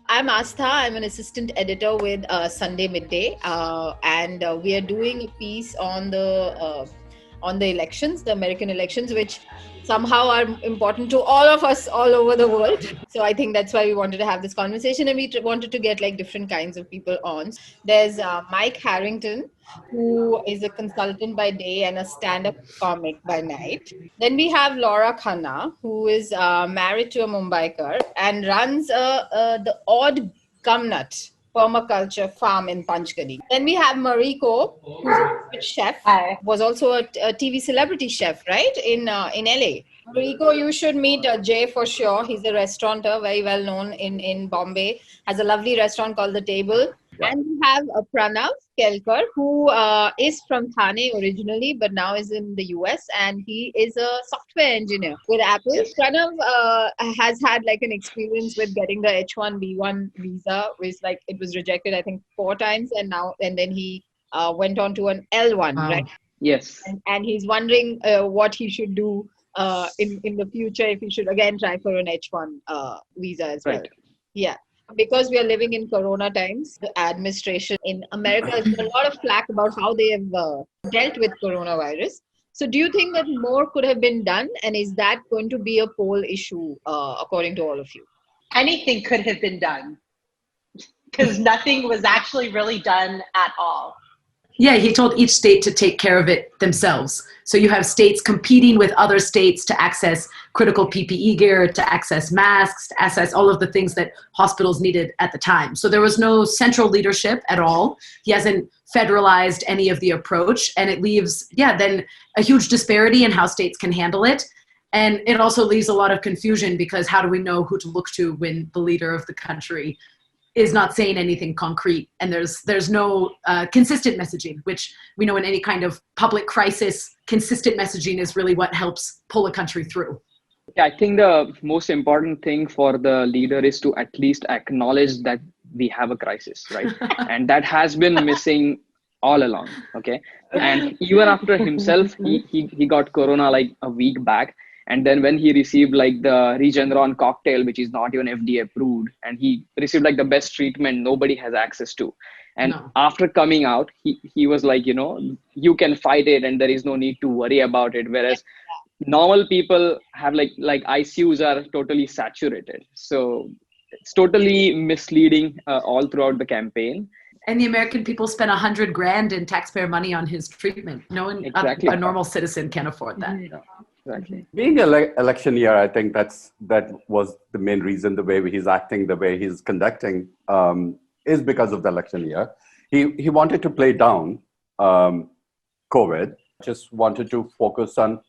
I'm Aastha. I'm an assistant editor with Sunday Midday, and we are doing a piece on the elections, the American elections, which somehow are important to all of us all over the world. So I think that's why we wanted to have this conversation, and we wanted to get like different kinds of people on. There's Mike Harrington, who is a consultant by day and a stand-up comic by night. Then we have Laura Khanna, who is married to a Mumbaikar and runs the Odd Gumnut permaculture farm in Panchgani. Then we have Mariko, who's a chef. Hi. Was also a TV celebrity chef, right, in LA. Mariko, you should meet Jay for sure. He's a restaurateur, very well known in Bombay. Has a lovely restaurant called The Table. Yeah. And we have Pranav Kelkar, who is from Thane originally, but now is in the US, and he is a software engineer with Apple. Yes. Pranav has had like an experience with getting the H1B1 visa, which like it was rejected, I think 4 times, and then he went on to an L1, right? Yes. And he's wondering what he should do in the future, if he should again try for an H1 visa as well. Yeah. Because we are living in Corona times, the administration in America has got a lot of flack about how they have dealt with coronavirus. So do you think that more could have been done? And is that going to be a poll issue, according to all of you? Anything could have been done because nothing was actually really done at all. Yeah, he told each state to take care of it themselves. So you have states competing with other states to access critical PPE gear, to access masks, to access all of the things that hospitals needed at the time. So there was no central leadership at all. He hasn't federalized any of the approach, and it leaves, then a huge disparity in how states can handle it. And it also leaves a lot of confusion because how do we know who to look to when the leader of the country is not saying anything concrete, and there's no consistent messaging, which we know in any kind of public crisis, consistent messaging is really what helps pull a country through. Yeah, I think the most important thing for the leader is to at least acknowledge that we have a crisis, right? And that has been missing all along, okay? And even after himself, he got corona like a week back. And then when he received like the Regeneron cocktail, which is not even FDA approved, and he received like the best treatment nobody has access to. And after coming out, he was like, you can fight it and there is no need to worry about it. Whereas normal people have like ICUs are totally saturated. So it's totally misleading all throughout the campaign. And the American people spent $100,000 in taxpayer money on his treatment. No one, exactly. a normal citizen can afford that. Yeah. Exactly. Being an election year, I think that was the main reason. The way he's acting, the way he's conducting, is because of the election year. He wanted to play down COVID. Just wanted to focus on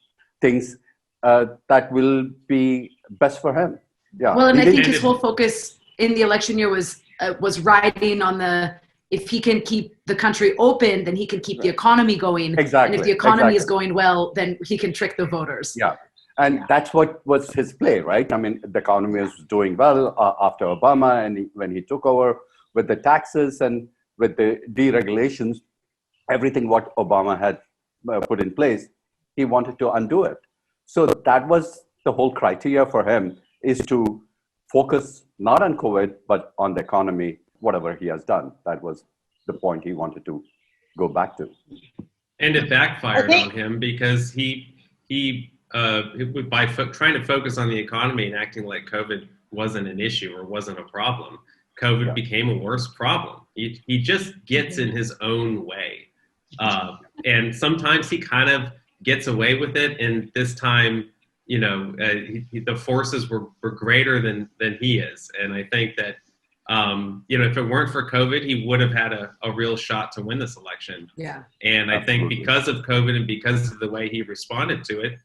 things that will be best for him. Yeah. Well, and I think his whole focus in the election year was riding on the. If he can keep the country open, then he can keep the economy going. Exactly. And if the economy is going well, then he can trick the voters. Yeah. And that's what was his play, right? I mean, the economy is doing well after Obama, and when he took over with the taxes and with the deregulations, everything what Obama had put in place, he wanted to undo it. So that was the whole criteria for him, is to focus not on COVID, but on the economy. Whatever he has done, that was the point he wanted to go back to. And it backfired on him because he by trying to focus on the economy and acting like COVID wasn't an issue or wasn't a problem, COVID became a worse problem. He just gets in his own way. And sometimes he kind of gets away with it. And this time, the forces were greater than he is. And I think that, if it weren't for COVID, he would have had a real shot to win this election. Yeah. And I think because of COVID and because of the way he responded to it,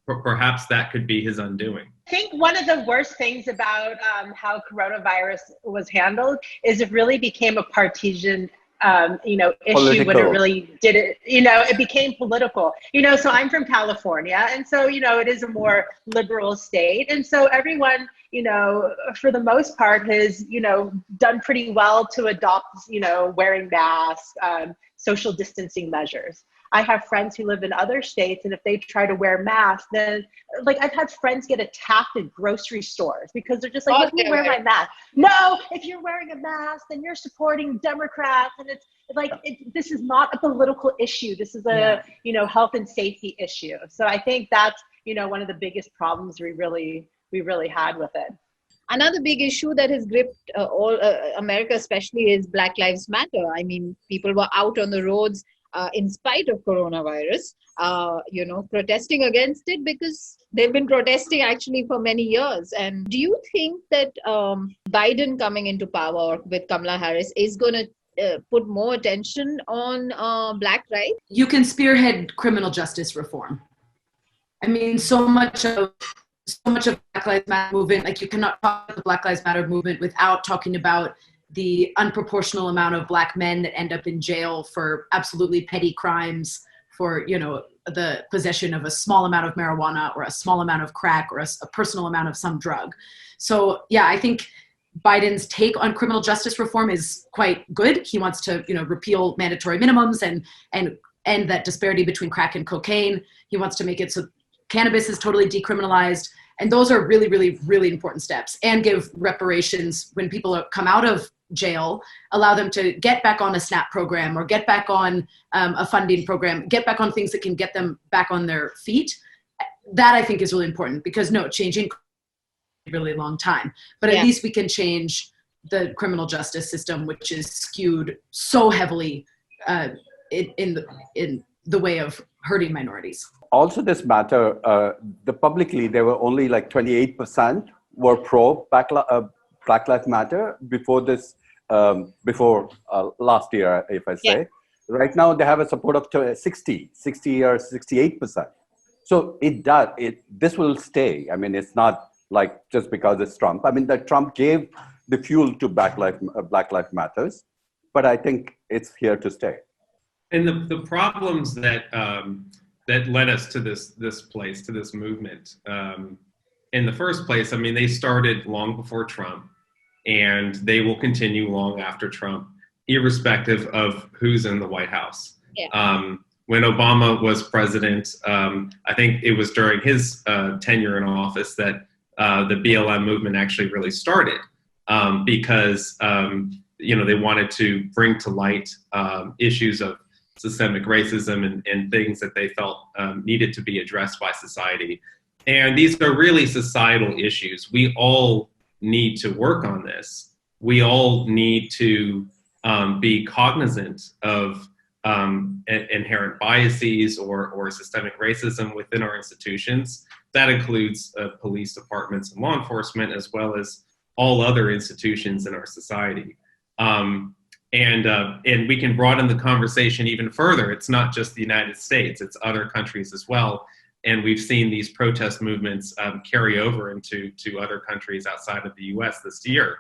perhaps that could be his undoing. I think one of the worst things about how coronavirus was handled is it really became a partisan issue when it Political. really did it, it became political, so I'm from California. And so, it is a more liberal state. And so everyone, for the most part has, done pretty well to adopt, wearing masks, social distancing measures. I have friends who live in other states, and if they try to wear masks, then I've had friends get attacked in grocery stores because they're just like, let me wear my mask. No, if you're wearing a mask, then you're supporting Democrats. And it's like, this is not a political issue. This is a, health and safety issue. So I think that's, one of the biggest problems we really had with it. Another big issue that has gripped all America especially is Black Lives Matter. I mean, people were out on the roads in spite of coronavirus, protesting against it because they've been protesting actually for many years. And do you think that Biden coming into power with Kamala Harris is going to put more attention on Black rights? You can spearhead criminal justice reform. I mean, so much of Black Lives Matter movement, you cannot talk about the Black Lives Matter movement without talking about the unproportional amount of Black men that end up in jail for absolutely petty crimes, for, the possession of a small amount of marijuana or a small amount of crack or a personal amount of some drug. So yeah, I think Biden's take on criminal justice reform is quite good. He wants to, repeal mandatory minimums and end that disparity between crack and cocaine. He wants to make it so cannabis is totally decriminalized. And those are really, really, really important steps, and give reparations when people come out of jail, allow them to get back on a SNAP program or get back on a funding program, get back on things that can get them back on their feet. That I think is really important, because changing a really long time, but at least we can change the criminal justice system, which is skewed so heavily in the way of hurting minorities. Also, this matter, publicly, there were only 28% were pro Black Lives Matter before this, before last year, if I say. Yeah. Right now, they have a support of 60 or 68%. So this will stay. I mean, it's not just because it's Trump. I mean, that Trump gave the fuel to Black Lives Matters, but I think it's here to stay. And the problems that led us to this place, to this movement, in the first place, I mean, they started long before Trump, and they will continue long after Trump, irrespective of who's in the White House. Yeah. When Obama was president, I think it was during his tenure in office that the BLM movement actually really started, because they wanted to bring to light issues of systemic racism and things that they felt needed to be addressed by society. And these are really societal issues. We all need to work on this. We all need to be cognizant of inherent biases or systemic racism within our institutions. That includes police departments and law enforcement, as well as all other institutions in our society. And we can broaden the conversation even further. It's not just the United States, it's other countries as well. And we've seen these protest movements carry over into other countries outside of the US this year.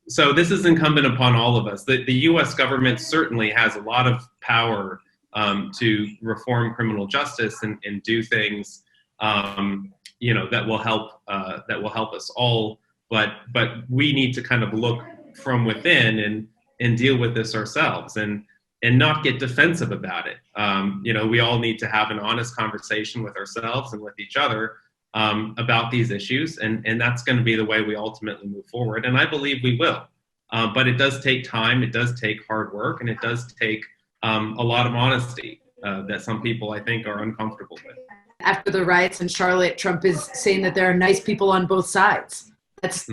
So this is incumbent upon all of us. The US government certainly has a lot of power to reform criminal justice and do things that will help us all. But we need to kind of look from within and deal with this ourselves and not get defensive about it. We all need to have an honest conversation with ourselves and with each other about these issues. And that's going to be the way we ultimately move forward. And I believe we will. But it does take time. It does take hard work. And it does take a lot of honesty that some people, I think, are uncomfortable with. After the riots in Charlotte, Trump is saying that there are nice people on both sides. That's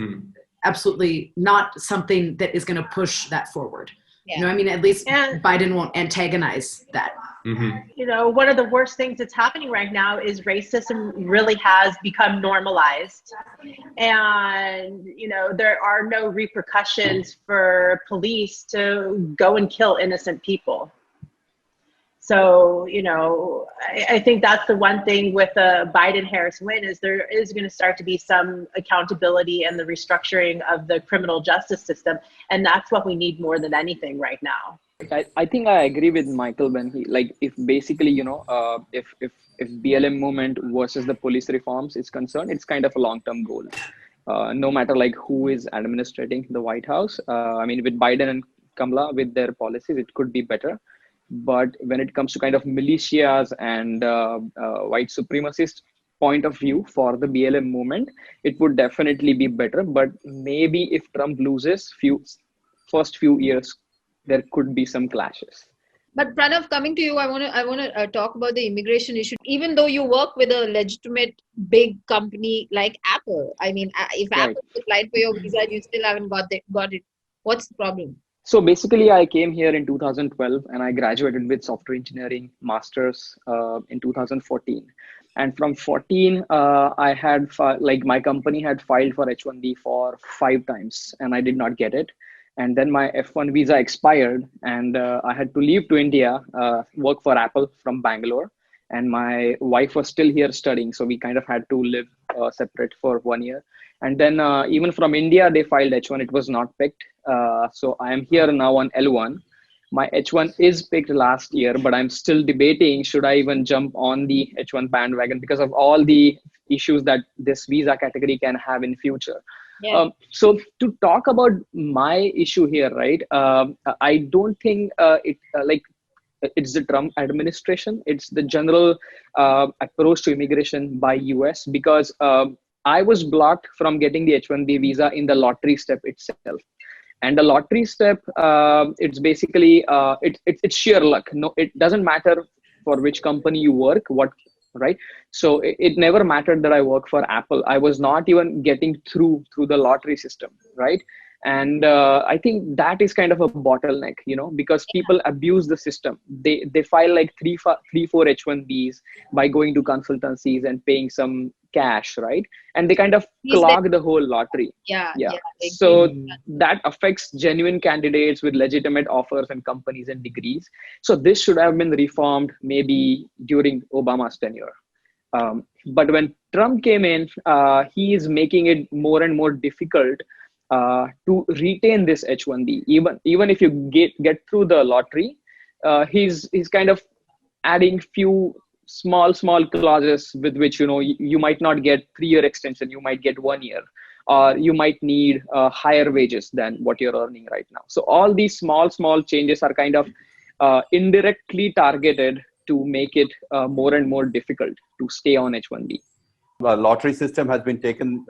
absolutely not something that is going to push that forward. Yeah. I mean, at least Biden won't antagonize that. Mm-hmm. One of the worst things that's happening right now is racism really has become normalized. And, there are no repercussions for police to go and kill innocent people. So, I think that's the one thing with the Biden-Harris win is there is going to start to be some accountability and the restructuring of the criminal justice system. And that's what we need more than anything right now. I think I agree with Michael when he like if basically if BLM movement versus the police reforms is concerned, it's kind of a long-term goal. No matter like who is administrating the White House. I mean, with Biden and Kamala with their policies, it could be better. But when it comes to kind of militias and white supremacist point of view for the BLM movement, it would definitely be better. But maybe if Trump loses first few years, there could be some clashes. But Pranav, coming to you, I want to talk about the immigration issue. Even though you work with a legitimate big company like Apple, I mean, if Right. Apple applied for your visa, you still haven't got it. What's the problem? So basically, I came here in 2012 and I graduated with software engineering masters in 2014. And from 14, I had like my company had filed for H1B for 5 times and I did not get it. And then my F1 visa expired and I had to leave to India, work for Apple from Bangalore. And my wife was still here studying. So we kind of had to live separate for 1 year. And then even from India, they filed H1. It was not picked. So I am here now on L1. My H1 is picked last year, but I'm still debating, should I even jump on the H1 bandwagon because of all the issues that this visa category can have in future. Yeah. So to talk about my issue here, right? I don't think it's the Trump administration. It's the general approach to immigration by US because I was blocked from getting the H1B visa in the lottery step itself. And the lottery step, it's basically, it's sheer luck. No, it doesn't matter for which company you work, right? So it never mattered that I work for Apple. I was not even getting through the lottery system, right? And I think that is kind of a bottleneck, because people abuse the system. They file like three, four H1Bs by going to consultancies and paying some cash, right? And they kind of clog the whole lottery. Yeah. So that affects genuine candidates with legitimate offers and companies and degrees. So this should have been reformed maybe during Obama's tenure. But when Trump came in, he is making it more and more difficult to retain this H1B. Even if you get through the lottery, he's kind of adding few small clauses with which you might not get 3-year extension, you might get 1 year, or you might need higher wages than what you're earning right now. So all these small changes are kind of indirectly targeted to make it more and more difficult to stay on H1B. The lottery system has been taken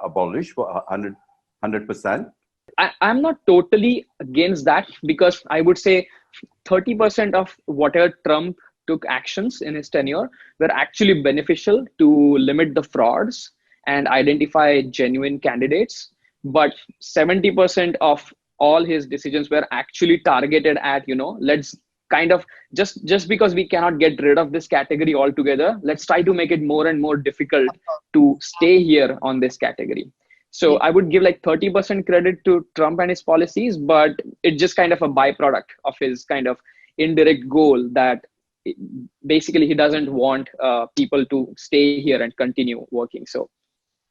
abolished for 100%. I'm not totally against that because I would say 30% of whatever Trump took actions in his tenure were actually beneficial to limit the frauds and identify genuine candidates. But 70% of all his decisions were actually targeted at, let's kind of just because we cannot get rid of this category altogether, let's try to make it more and more difficult to stay here on this category. So I would give like 30% credit to Trump and his policies, but it's just kind of a byproduct of his kind of indirect goal that basically he doesn't want people to stay here and continue working. So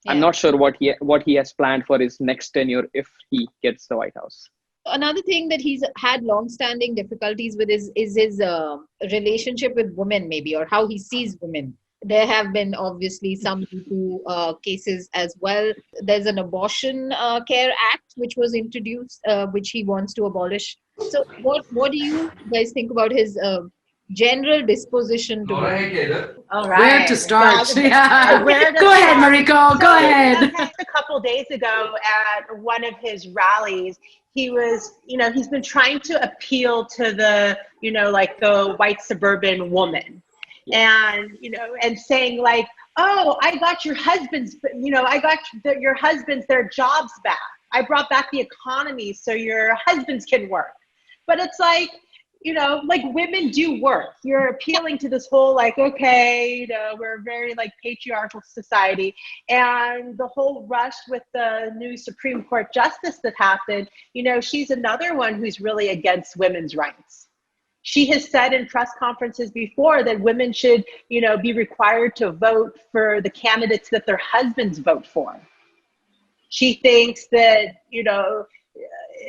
I'm not sure what he has planned for his next tenure if he gets the White House. Another thing that he's had long-standing difficulties with is his relationship with women, maybe, or how he sees women. There have been obviously some cases as well. There's an abortion care act which was introduced, which he wants to abolish. So what do you guys think about his general disposition to women? All right. Where to start? Yeah. Where to Go ahead, start? Mariko. Go ahead. A couple days ago at one of his rallies, he was, he's been trying to appeal to the, like the white suburban woman. And, and saying like, oh, I got your husband's, I got your husband's, their jobs back. I brought back the economy so your husbands can work. But it's like, like women do work. You're appealing to this whole like, okay, we're a very like patriarchal society. And the whole rush with the new Supreme Court justice that happened, she's another one who's really against women's rights. She has said in press conferences before that women should, be required to vote for the candidates that their husbands vote for. She thinks that,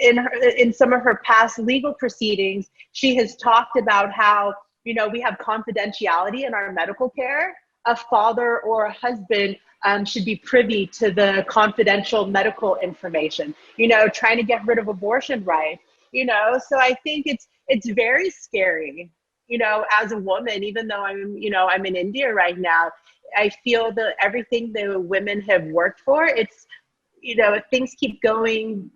in some of her past legal proceedings, she has talked about how, we have confidentiality in our medical care. A father or a husband should be privy to the confidential medical information, trying to get rid of abortion rights, so I think it's very scary, as a woman, even though I'm in India right now. I feel that everything the women have worked for, it's, if things keep going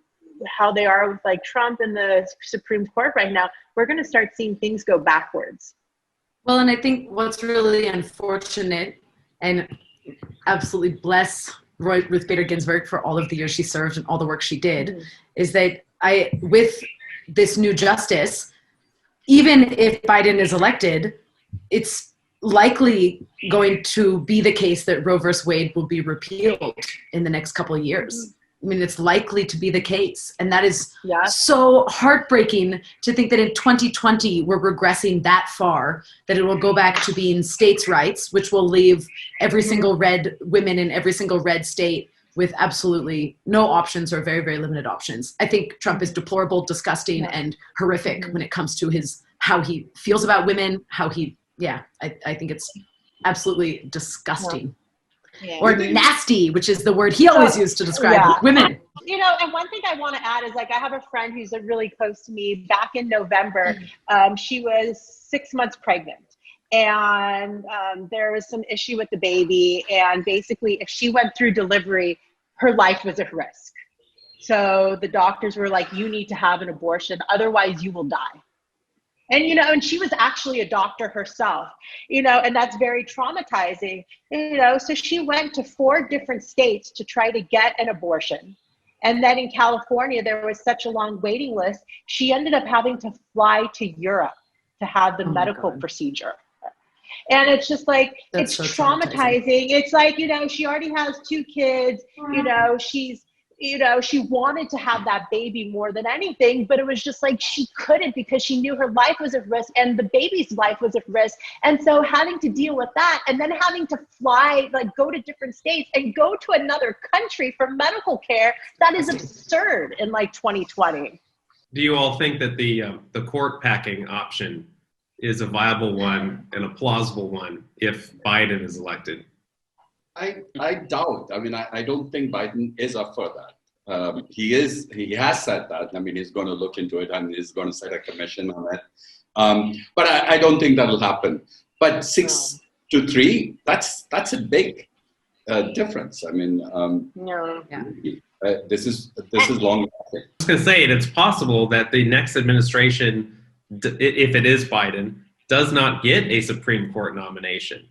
how they are with like Trump and the Supreme Court right now, we're going to start seeing things go backwards. Well, and I think what's really unfortunate, and absolutely bless Ruth Bader Ginsburg for all of the years she served and all the work she did, is that with this new justice, even if Biden is elected, it's likely going to be the case that Roe versus Wade will be repealed in the next couple of years. I mean, it's likely to be the case. And that is so heartbreaking to think that in 2020, we're regressing that far, that it will go back to being states' rights, which will leave every single red women in every single red state with absolutely no options or very, very limited options. I think Trump is deplorable, disgusting, and horrific when it comes to how he feels about women, I think it's absolutely disgusting. Yeah. Or nasty, which is the word he always used to describe women. And one thing I want to add is, like, I have a friend who's really close to me. Back in November, she was 6 months pregnant. And there was some issue with the baby. And basically, if she went through delivery, her life was at risk. So the doctors were like, you need to have an abortion, otherwise you will die. And, and she was actually a doctor herself, and that's very traumatizing, so she went to 4 different states to try to get an abortion. And then in California, there was such a long waiting list. She ended up having to fly to Europe to have the medical procedure. And it's just like, it's so traumatizing. It's like, she already has 2 kids, she wanted to have that baby more than anything, but it was just like she couldn't, because she knew her life was at risk and the baby's life was at risk. And so having to deal with that, and then having to fly, like go to different states and go to another country for medical care, that is absurd in like 2020. Do you all think that the court packing option is a viable one and a plausible one if Biden is elected? I doubt. I mean, I don't think Biden is up for that. He has said that. I mean, he's going to look into it and he's going to set a commission on it. But I don't think that'll happen. But 6-3, that's a big difference. I mean, this is long. I was going to say, it's possible that the next administration, if it is Biden, does not get a Supreme Court nomination.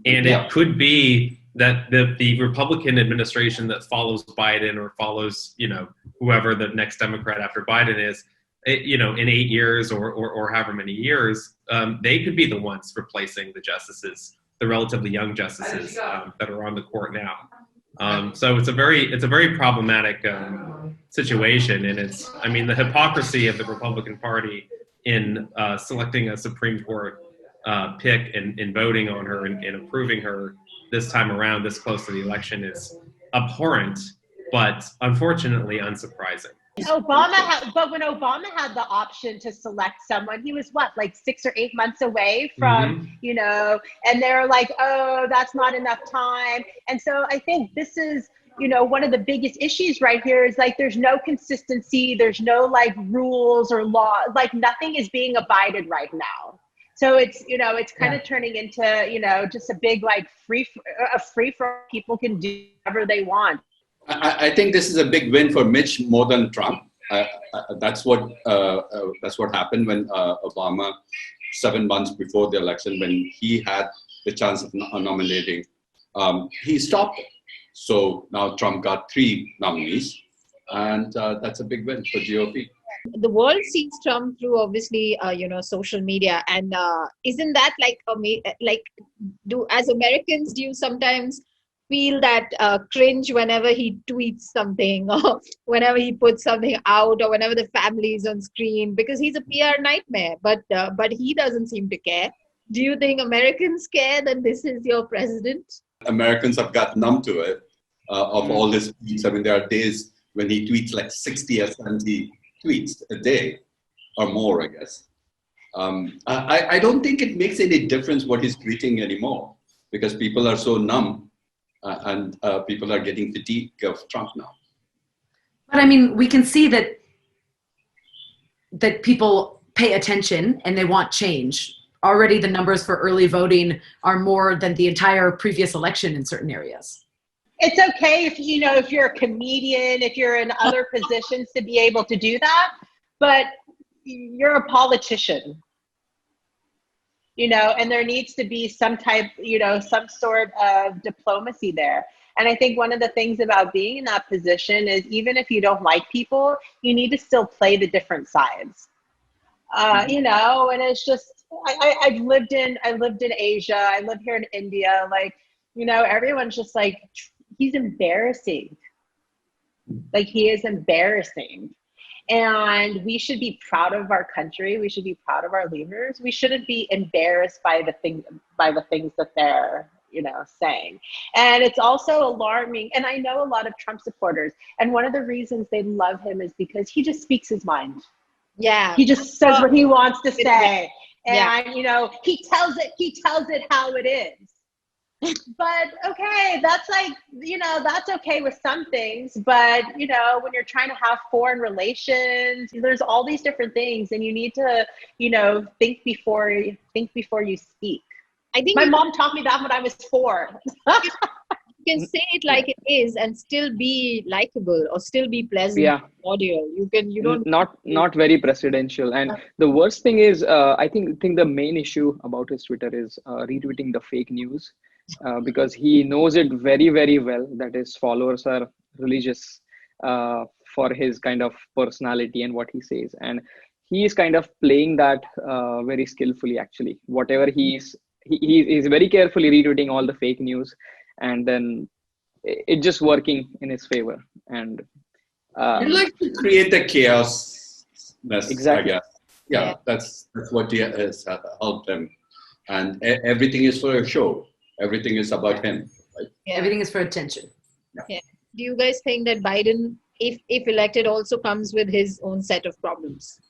And it could be that the Republican administration that follows Biden, or follows, whoever the next Democrat after Biden is, in 8 years or however many years, they could be the ones replacing the justices, the relatively young justices that are on the court now. So it's a very problematic situation. And the hypocrisy of the Republican Party in selecting a Supreme Court pick and voting on her and approving her this time around, this close to the election, is abhorrent, but unfortunately unsurprising. But when Obama had the option to select someone, he was like 6 or 8 months away from, and they're like, oh, that's not enough time. And so I think this is, one of the biggest issues right here is like, there's no consistency. There's no like rules or law, like nothing is being abided right now. So it's, it's kind of turning into, just a big, like free for people can do whatever they want. I think this is a big win for Mitch more than Trump. That's what happened when Obama, 7 months before the election, when he had the chance of nominating, he stopped it. So now Trump got 3 nominees, and that's a big win for GOP. The world sees Trump through obviously, social media, and isn't that like as Americans, do you sometimes feel that cringe whenever he tweets something or whenever he puts something out or whenever the family is on screen because he's a PR nightmare. But he doesn't seem to care. Do you think Americans care that this is your president? Americans have got numb to it of all his tweets. I mean, there are days when he tweets like 60 or 70 tweets a day or more, I guess. I don't think it makes any difference what he's tweeting anymore because people are so numb and people are getting fatigued of Trump now. But I mean, we can see that people pay attention and they want change. Already the numbers for early voting are more than the entire previous election in certain areas. It's okay if if you're a comedian, if you're in other positions to be able to do that, but you're a politician, and there needs to be some type, some sort of diplomacy there. And I think one of the things about being in that position is even if you don't like people, you need to still play the different sides. And it's just, I lived in Asia. I live here in India. Like, everyone's just like, he's embarrassing. Like, he is embarrassing. And we should be proud of our country. We should be proud of our leaders. We shouldn't be embarrassed by the things that they're, saying. And it's also alarming. And I know a lot of Trump supporters. And one of the reasons they love him is because he just speaks his mind. Yeah. He just says what he wants to say. Yeah. And, he tells it how it is. But okay, that's like, that's okay with some things. But, when you're trying to have foreign relations, there's all these different things and you need to, think before you speak. I think my mom taught me that when I was 4. You can say it like it is and still be likable or still be pleasant. Yeah. Audio. You don't not very presidential. And the worst thing is, I think the main issue about his Twitter is retweeting the fake news, because he knows it very, very well that his followers are religious for his kind of personality and what he says, and he is kind of playing that very skillfully. Actually, whatever he's very carefully retweeting all the fake news. And then it's just working in his favor. And you like to create the chaos. Exactly. I guess. Yeah, that's what has helped him. And everything is for a show. Everything is about him. Right? Yeah. Everything is for attention. Yeah. Do you guys think that Biden, if elected, also comes with his own set of problems?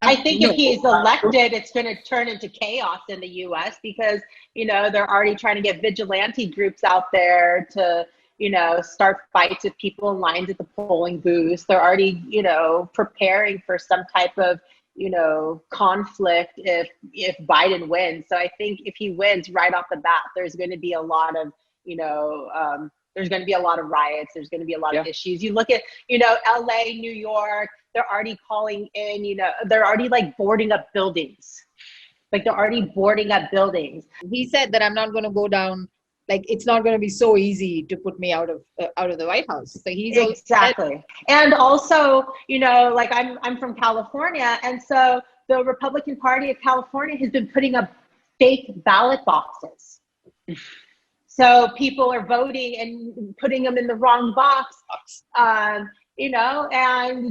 I think if he's elected, it's going to turn into chaos in the U.S. because, they're already trying to get vigilante groups out there to, start fights with people in lines at the polling booths. They're already, preparing for some type of, conflict if Biden wins. So I think if he wins right off the bat, there's going to be a lot of, there's going to be a lot of riots. There's going to be a lot of issues. You look at, LA, New York, they're already calling in, they're already like boarding up buildings. Like they're already boarding up buildings. He said that I'm not going to go down. Like it's not going to be so easy to put me out of the White House. So he's exactly. And also, like I'm from California, and so the Republican Party of California has been putting up fake ballot boxes. So people are voting and putting them in the wrong box. And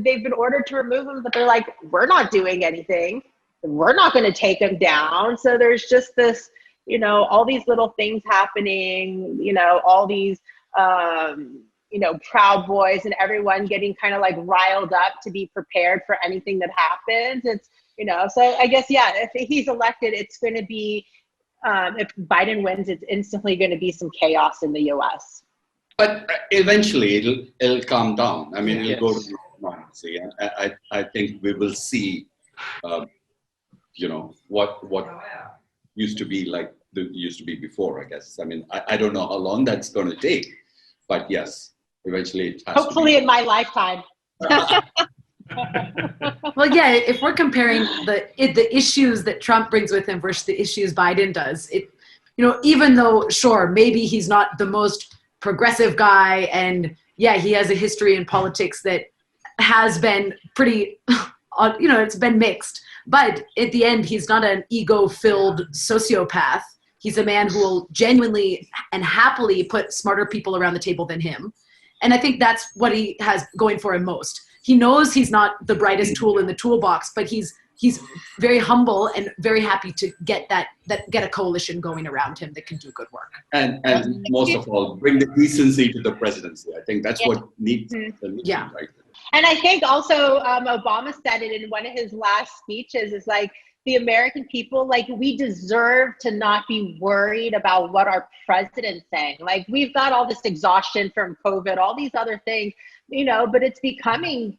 they've been ordered to remove them, but they're like, we're not doing anything. We're not going to take them down. So there's just this, all these little things happening, all these, Proud Boys and everyone getting kind of like riled up to be prepared for anything that happens. It's, so I guess, if he's elected, it's going to be, if Biden wins, it's instantly going to be some chaos in the U.S. But eventually it'll calm down. I mean, it'll go to normalcy. I think we will see, what used to be like used to be before, I guess. I mean, I don't know how long that's going to take, but yes, eventually it has hopefully to be. In my lifetime. Well, if we're comparing the issues that Trump brings with him versus the issues Biden does, even though, sure, maybe he's not the most progressive guy, and he has a history in politics that has been pretty, it's been mixed. But at the end, he's not an ego-filled sociopath. He's a man who will genuinely and happily put smarter people around the table than him. And I think that's what he has going for him most. He knows he's not the brightest tool in the toolbox, but he's very humble and very happy to get a coalition going around him that can do good work. And most of all, bring the decency to the presidency. I think that's what needs. Yeah. Right? And I think also Obama said it in one of his last speeches, is like, the American people, like, we deserve to not be worried about what our president's saying. Like, we've got all this exhaustion from COVID, all these other things, you know, but it's becoming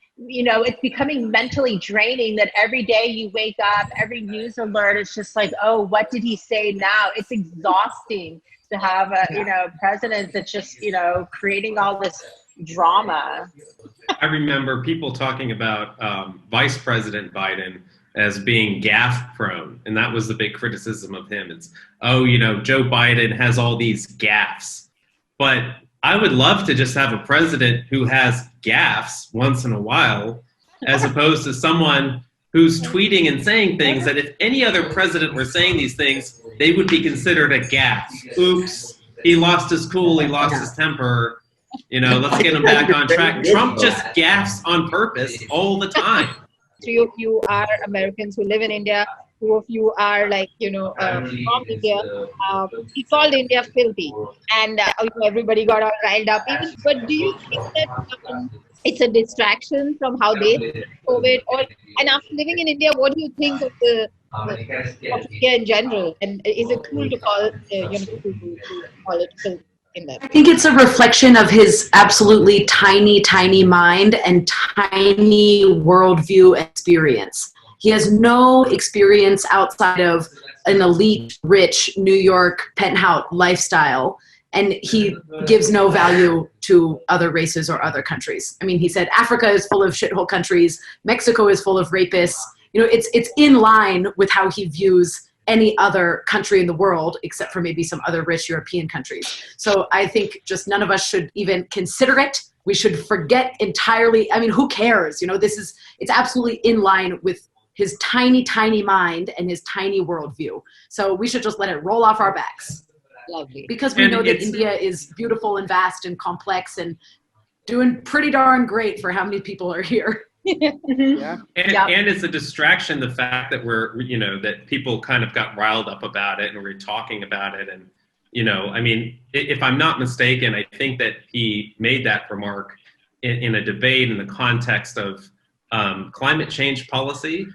mentally draining that every day you wake up, every news alert, it's just like, oh, what did he say now? It's exhausting to have a, you know, president that's just, you know, creating all this drama. I remember people talking about Vice President Biden as being gaffe prone. And that was the big criticism of him. It's, oh, you know, Joe Biden has all these gaffes. But I would love to just have a president who has gaffes once in a while, as opposed to someone who's tweeting and saying things that if any other president were saying these things, they would be considered a gaffe. Oops, he lost his cool, he lost his temper. You know, let's get him back on track. Trump just gaffes on purpose all the time. 3 of you are Americans who live in India. 2 of you are, like, you know, from India. He called India filthy, and everybody got all riled up. But do you think that it's a distraction from how they see COVID? And after living in India, what do you think of of India in general? And is it cool to call to call it filthy? I think it's a reflection of his absolutely tiny, tiny mind and tiny worldview experience. He has no experience outside of an elite, rich New York penthouse lifestyle, and he gives no value to other races or other countries. I mean, he said Africa is full of shithole countries, Mexico is full of rapists. You know, it's in line with how he views any other country in the world, except for maybe some other rich European countries. So I think just none of us should even consider it. We should forget entirely. I mean, who cares? You know, it's absolutely in line with his tiny, tiny mind and his tiny worldview. So we should just let it roll off our backs. Lovely. Because we know that India is beautiful and vast and complex and doing pretty darn great for how many people are here. Yeah. And it's a distraction, the fact that that people kind of got riled up about it and we're talking about it. And, you know, I mean, if I'm not mistaken, I think that he made that remark in a debate in the context of climate change policy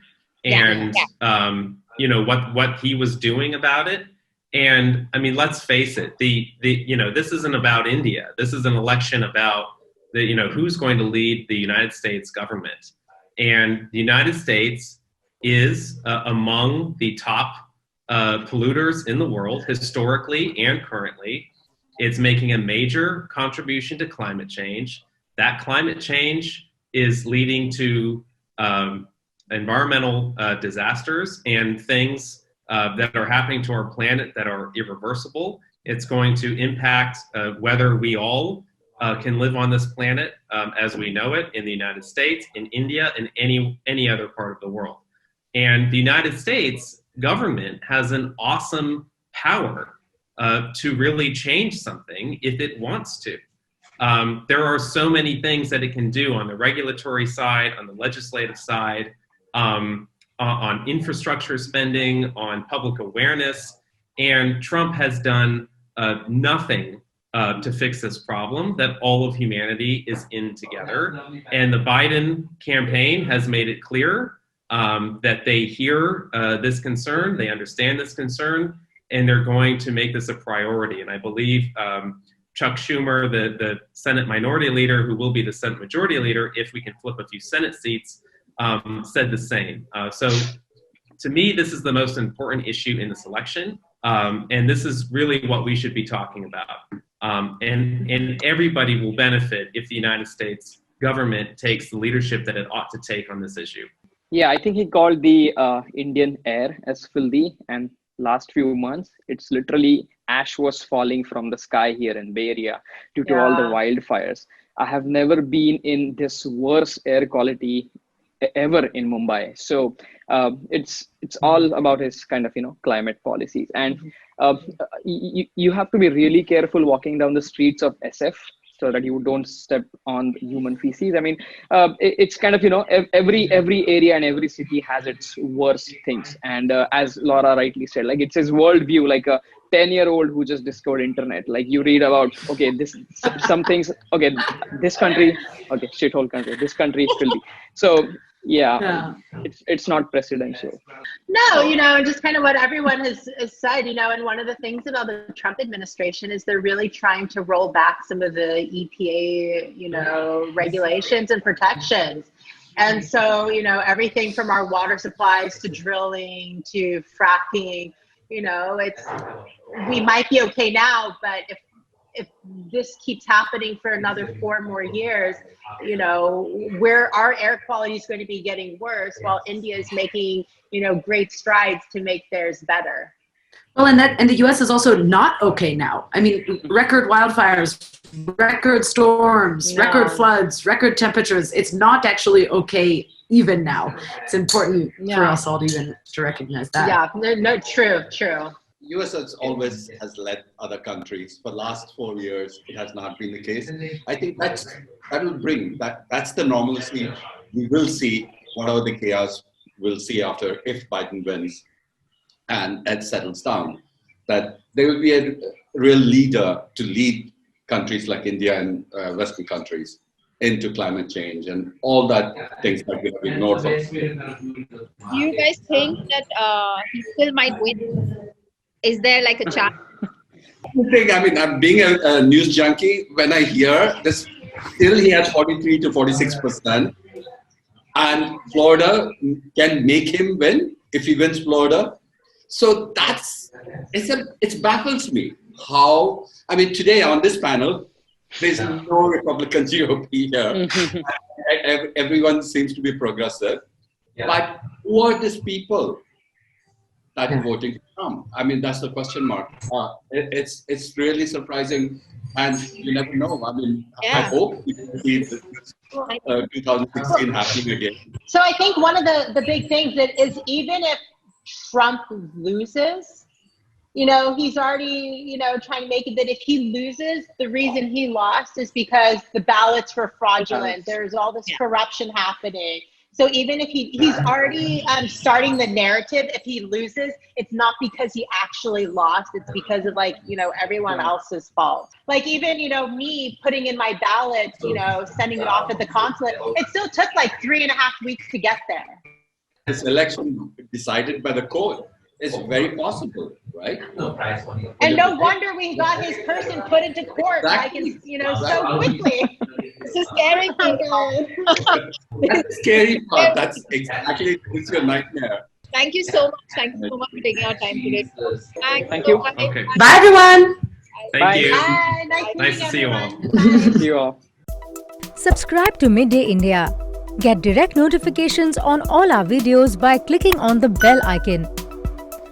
and, what he was doing about it. And I mean, let's face it, this isn't about India. This is an election about who's going to lead the United States government. And the United States is among the top polluters in the world, historically and currently. It's making a major contribution to climate change. That climate change is leading to environmental disasters and things that are happening to our planet that are irreversible. It's going to impact whether we all can live on this planet as we know it in the United States, in India, and any other part of the world. And the United States government has an awesome power to really change something if it wants to. There are so many things that it can do on the regulatory side, on the legislative side, on infrastructure spending, on public awareness. And Trump has done nothing to fix this problem that all of humanity is in together. And the Biden campaign has made it clear that they hear this concern, they understand this concern, and they're going to make this a priority. And I believe Chuck Schumer, the Senate Minority Leader, who will be the Senate Majority Leader if we can flip a few Senate seats, said the same. So to me, this is the most important issue in this election. And this is really what we should be talking about. And everybody will benefit if the United States government takes the leadership that it ought to take on this issue. Yeah, I think he called the Indian air as filthy, and last few months, it's literally ash was falling from the sky here in Bay Area due to all the wildfires. I have never been in this worse air quality ever in Mumbai. So it's all about his kind of climate policies, and you have to be really careful walking down the streets of SF so that you don't step on human feces. I mean, it's kind of every area and every city has its worst things, and as Laura rightly said, like it's his worldview, like a 10-year-old who just discovered internet. Like you read about, okay, this some things, okay, this country, okay, shithole country, this country is filthy. So yeah. It's not presidential. No, just kind of what everyone has said, and one of the things about the Trump administration is they're really trying to roll back some of the EPA, regulations and protections. And so, everything from our water supplies to drilling to fracking, we might be okay now, but if this keeps happening for another 4 more years, where our air quality is going to be getting worse while India is making, great strides to make theirs better. Well, and the U.S. is also not okay now. I mean, record wildfires, record storms, record floods, record temperatures. It's not actually okay even now. It's important for us all to recognize that. Yeah, no, true. US has led other countries. For the last 4 years, it has not been the case. I think that's the normalcy we will see, whatever the chaos we'll see after, if Biden wins and it settles down, that there will be a real leader to lead countries like India and Western countries into climate change and all that things that we have ignored. Do you guys think that he still might win? Is there like a chance? I mean, I'm being a news junkie. When I hear this, still he has 43 to 46%, and Florida can make him win if he wins Florida. So it baffles me how. I mean, today on this panel, there's no Republican GOP here. Everyone seems to be progressive, but who are these people that are voting for Trump? I mean, that's the question mark. It's really surprising, and you never know. I mean, I hope we can see 2016 happening again. So I think one of the big things that is, even if Trump loses, he's already, trying to make it that if he loses, the reason he lost is because the ballots were fraudulent. There's all this corruption happening. So even if he's already starting the narrative, if he loses, it's not because he actually lost. It's because of everyone else's fault. Like even, me putting in my ballot, sending it off at the consulate, it still took 3.5 weeks to get there. This election decided by the court is very possible, right? And no wonder we got his person put into court, so quickly. It's a scary thing. That's the scary part. That's exactly, it's your nightmare. Thank you so much. Thank you so much for taking our time today. Thank you. Bye. Okay. Bye, everyone. Thank you. Bye. Nice to see you all. See you all. Subscribe to Midday India. Get direct notifications on all our videos by clicking on the bell icon.